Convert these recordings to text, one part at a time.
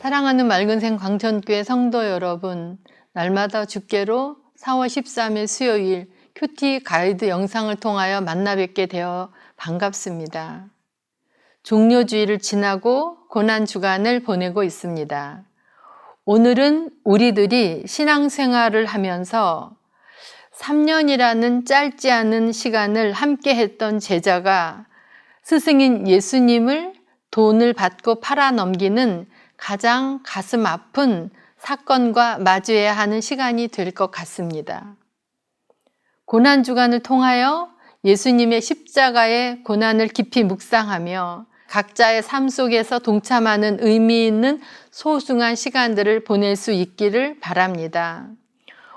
사랑하는 맑은생 광천교회 성도 여러분, 날마다 주께로 4월 13일 수요일 큐티 가이드 영상을 통하여 만나 뵙게 되어 반갑습니다. 종료주일을 지나고 고난주간을 보내고 있습니다. 오늘은 우리들이 신앙생활을 하면서 3년이라는 짧지 않은 시간을 함께 했던 제자가 스승인 예수님을 돈을 받고 팔아넘기는 가장 가슴 아픈 사건과 마주해야 하는 시간이 될 것 같습니다. 고난주간을 통하여 예수님의 십자가의 고난을 깊이 묵상하며 각자의 삶 속에서 동참하는 의미 있는 소중한 시간들을 보낼 수 있기를 바랍니다.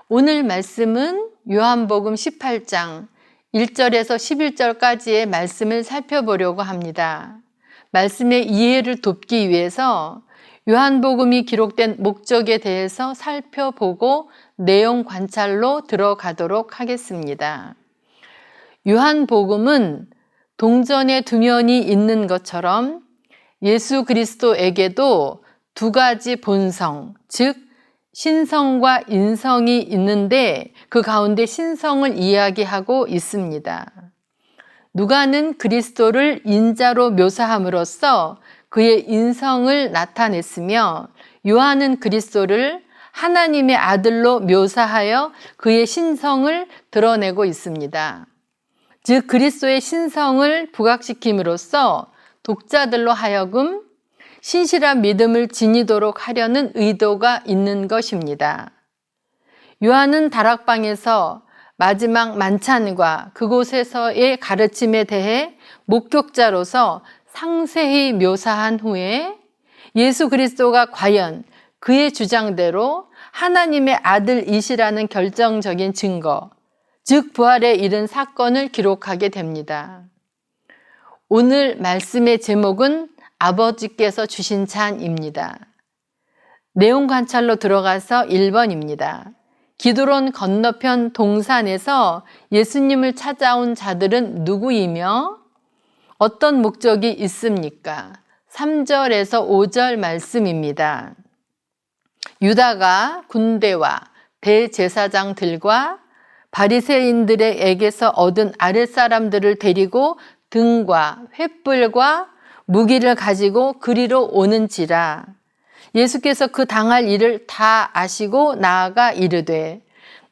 오늘 말씀은 요한복음 18장 1절에서 11절까지의 말씀을 살펴보려고 합니다. 말씀의 이해를 돕기 위해서 요한복음이 기록된 목적에 대해서 살펴보고 내용 관찰로 들어가도록 하겠습니다. 요한복음은 동전의 두 면이 있는 것처럼 예수 그리스도에게도 두 가지 본성, 즉 신성과 인성이 있는데 그 가운데 신성을 이야기하고 있습니다. 누가는 그리스도를 인자로 묘사함으로써 그의 인성을 나타냈으며 요한은 그리스도를 하나님의 아들로 묘사하여 그의 신성을 드러내고 있습니다. 즉 그리스도의 신성을 부각시킴으로써 독자들로 하여금 신실한 믿음을 지니도록 하려는 의도가 있는 것입니다. 요한은 다락방에서 마지막 만찬과 그곳에서의 가르침에 대해 목격자로서 상세히 묘사한 후에 예수 그리스도가 과연 그의 주장대로 하나님의 아들이시라는 결정적인 증거, 즉 부활에 이른 사건을 기록하게 됩니다. 오늘 말씀의 제목은 아버지께서 주신 잔입니다. 내용 관찰로 들어가서 1번입니다. 기드론 건너편 동산에서 예수님을 찾아온 자들은 누구이며 어떤 목적이 있습니까? 3절에서 5절 말씀입니다. 유다가 군대와 대제사장들과 바리새인들에게서 얻은 아랫사람들을 데리고 등과 횃불과 무기를 가지고 그리로 오는지라. 예수께서 그 당할 일을 다 아시고 나아가 이르되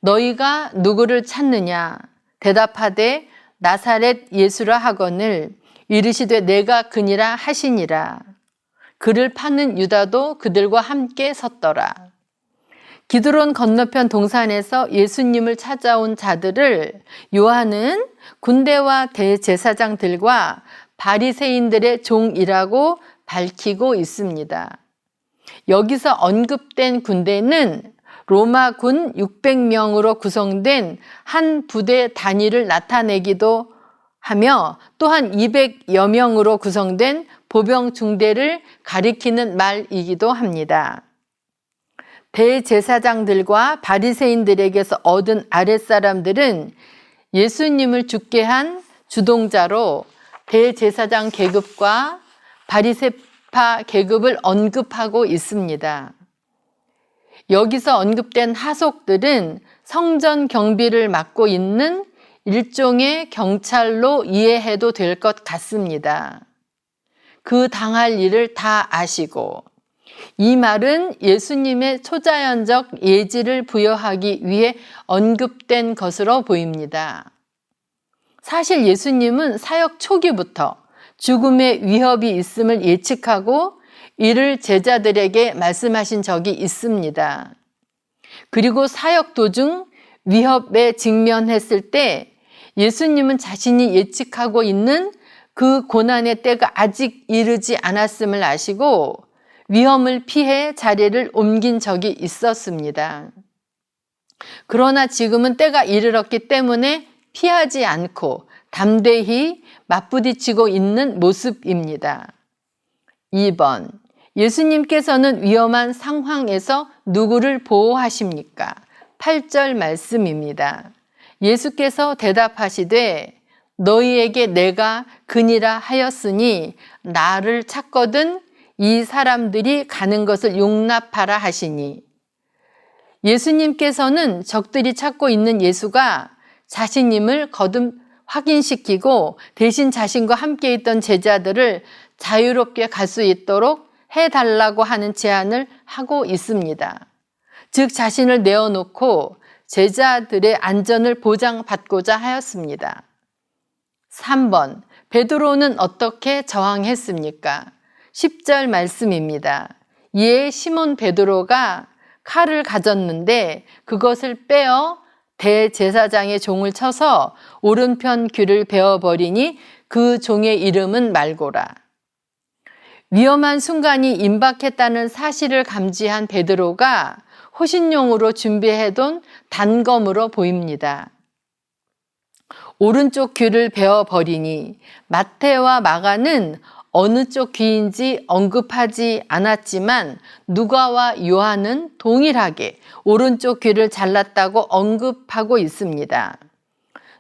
너희가 누구를 찾느냐? 대답하되 나사렛 예수라 하거늘 이르시되 내가 그니라 하시니라. 그를 파는 유다도 그들과 함께 섰더라. 기드론 건너편 동산에서 예수님을 찾아온 자들을 요한은 군대와 대제사장들과 바리새인들의 종이라고 밝히고 있습니다. 여기서 언급된 군대는 로마군 600명으로 구성된 한 부대 단위를 나타내기도 하며 또한 200여 명으로 구성된 보병 중대를 가리키는 말이기도 합니다. 대제사장들과 바리새인들에게서 얻은 아랫사람들은 예수님을 죽게 한 주동자로 대제사장 계급과 바리새파 계급을 언급하고 있습니다. 여기서 언급된 하속들은 성전 경비를 맡고 있는 일종의 경찰로 이해해도 될 것 같습니다. 그 당할 일을 다 아시고 이 말은 예수님의 초자연적 예지를 부여하기 위해 언급된 것으로 보입니다. 사실 예수님은 사역 초기부터 죽음의 위협이 있음을 예측하고 이를 제자들에게 말씀하신 적이 있습니다. 그리고 사역 도중 위협에 직면했을 때 예수님은 자신이 예측하고 있는 그 고난의 때가 아직 이르지 않았음을 아시고 위험을 피해 자리를 옮긴 적이 있었습니다. 그러나 지금은 때가 이르렀기 때문에 피하지 않고 담대히 맞부딪히고 있는 모습입니다. 2번, 예수님께서는 위험한 상황에서 누구를 보호하십니까? 8절 말씀입니다. 예수께서 대답하시되 너희에게 내가 그니라 하였으니 나를 찾거든 이 사람들이 가는 것을 용납하라 하시니, 예수님께서는 적들이 찾고 있는 예수가 자신임을 거듭 확인시키고 대신 자신과 함께 있던 제자들을 자유롭게 갈 수 있도록 해달라고 하는 제안을 하고 있습니다. 즉 자신을 내어놓고 제자들의 안전을 보장받고자 하였습니다. 3번, 베드로는 어떻게 저항했습니까? 10절 말씀입니다. 이에 시몬 베드로가 칼을 가졌는데 그것을 빼어 대제사장의 종을 쳐서 오른편 귀를 베어버리니 그 종의 이름은 말고라. 위험한 순간이 임박했다는 사실을 감지한 베드로가 호신용으로 준비해둔 단검으로 보입니다. 오른쪽 귀를 베어버리니 마태와 마가는 어느 쪽 귀인지 언급하지 않았지만 누가와 요한은 동일하게 오른쪽 귀를 잘랐다고 언급하고 있습니다.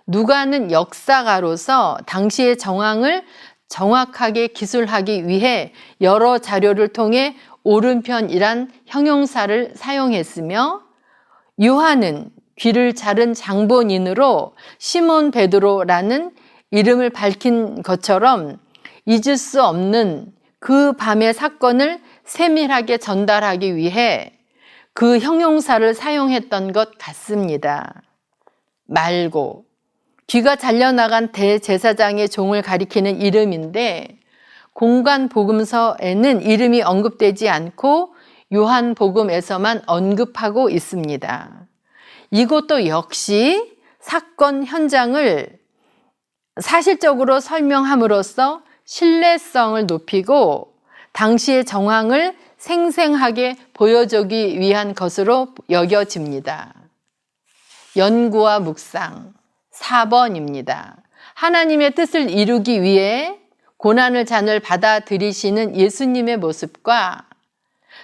누가는 역사가로서 당시의 정황을 정확하게 기술하기 위해 여러 자료를 통해 오른편이란 형용사를 사용했으며, 요한은 귀를 자른 장본인으로 시몬 베드로라는 이름을 밝힌 것처럼 잊을 수 없는 그 밤의 사건을 세밀하게 전달하기 위해 그 형용사를 사용했던 것 같습니다. 말고, 귀가 잘려나간 대제사장의 종을 가리키는 이름인데 공관복음서에는 이름이 언급되지 않고 요한복음에서만 언급하고 있습니다. 이것도 역시 사건 현장을 사실적으로 설명함으로써 신뢰성을 높이고 당시의 정황을 생생하게 보여주기 위한 것으로 여겨집니다. 연구와 묵상 4번입니다. 하나님의 뜻을 이루기 위해 고난을 잔을 받아들이시는 예수님의 모습과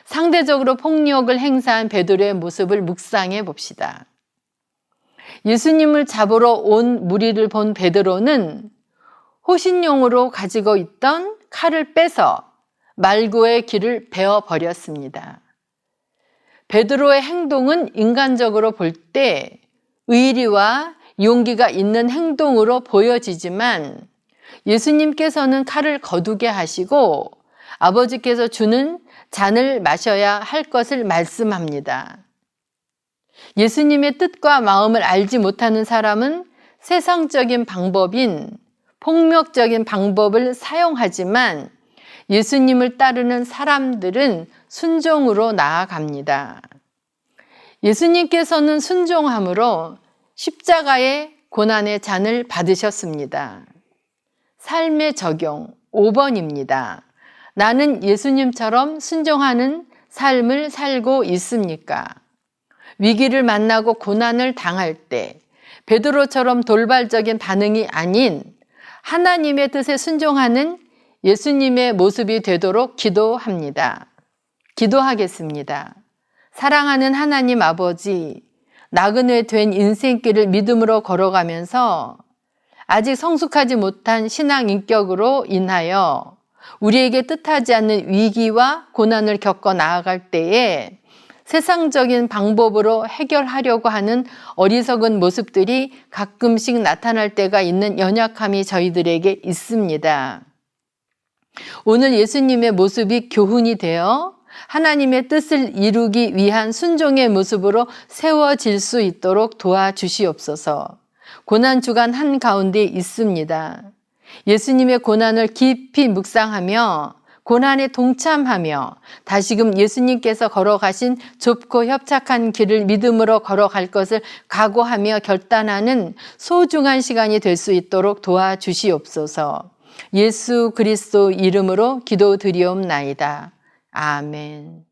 상대적으로 폭력을 행사한 베드로의 모습을 묵상해 봅시다. 예수님을 잡으러 온 무리를 본 베드로는 호신용으로 가지고 있던 칼을 빼서 말고의 귀를 베어버렸습니다. 베드로의 행동은 인간적으로 볼 때 의리와 용기가 있는 행동으로 보여지지만 예수님께서는 칼을 거두게 하시고 아버지께서 주는 잔을 마셔야 할 것을 말씀합니다. 예수님의 뜻과 마음을 알지 못하는 사람은 세상적인 방법인 폭력적인 방법을 사용하지만 예수님을 따르는 사람들은 순종으로 나아갑니다. 예수님께서는 순종함으로 십자가의 고난의 잔을 받으셨습니다. 삶의 적용 5번입니다. 나는 예수님처럼 순종하는 삶을 살고 있습니까? 위기를 만나고 고난을 당할 때 베드로처럼 돌발적인 반응이 아닌 하나님의 뜻에 순종하는 예수님의 모습이 되도록 기도합니다. 기도하겠습니다. 사랑하는 하나님 아버지, 나그네 된 인생길을 믿음으로 걸어가면서 아직 성숙하지 못한 신앙 인격으로 인하여 우리에게 뜻하지 않는 위기와 고난을 겪어 나아갈 때에 세상적인 방법으로 해결하려고 하는 어리석은 모습들이 가끔씩 나타날 때가 있는 연약함이 저희들에게 있습니다. 오늘 예수님의 모습이 교훈이 되어 하나님의 뜻을 이루기 위한 순종의 모습으로 세워질 수 있도록 도와주시옵소서. 고난 주간 한가운데 있습니다. 예수님의 고난을 깊이 묵상하며 고난에 동참하며 다시금 예수님께서 걸어가신 좁고 협착한 길을 믿음으로 걸어갈 것을 각오하며 결단하는 소중한 시간이 될 수 있도록 도와주시옵소서. 예수 그리스도 이름으로 기도드리옵나이다. 아멘.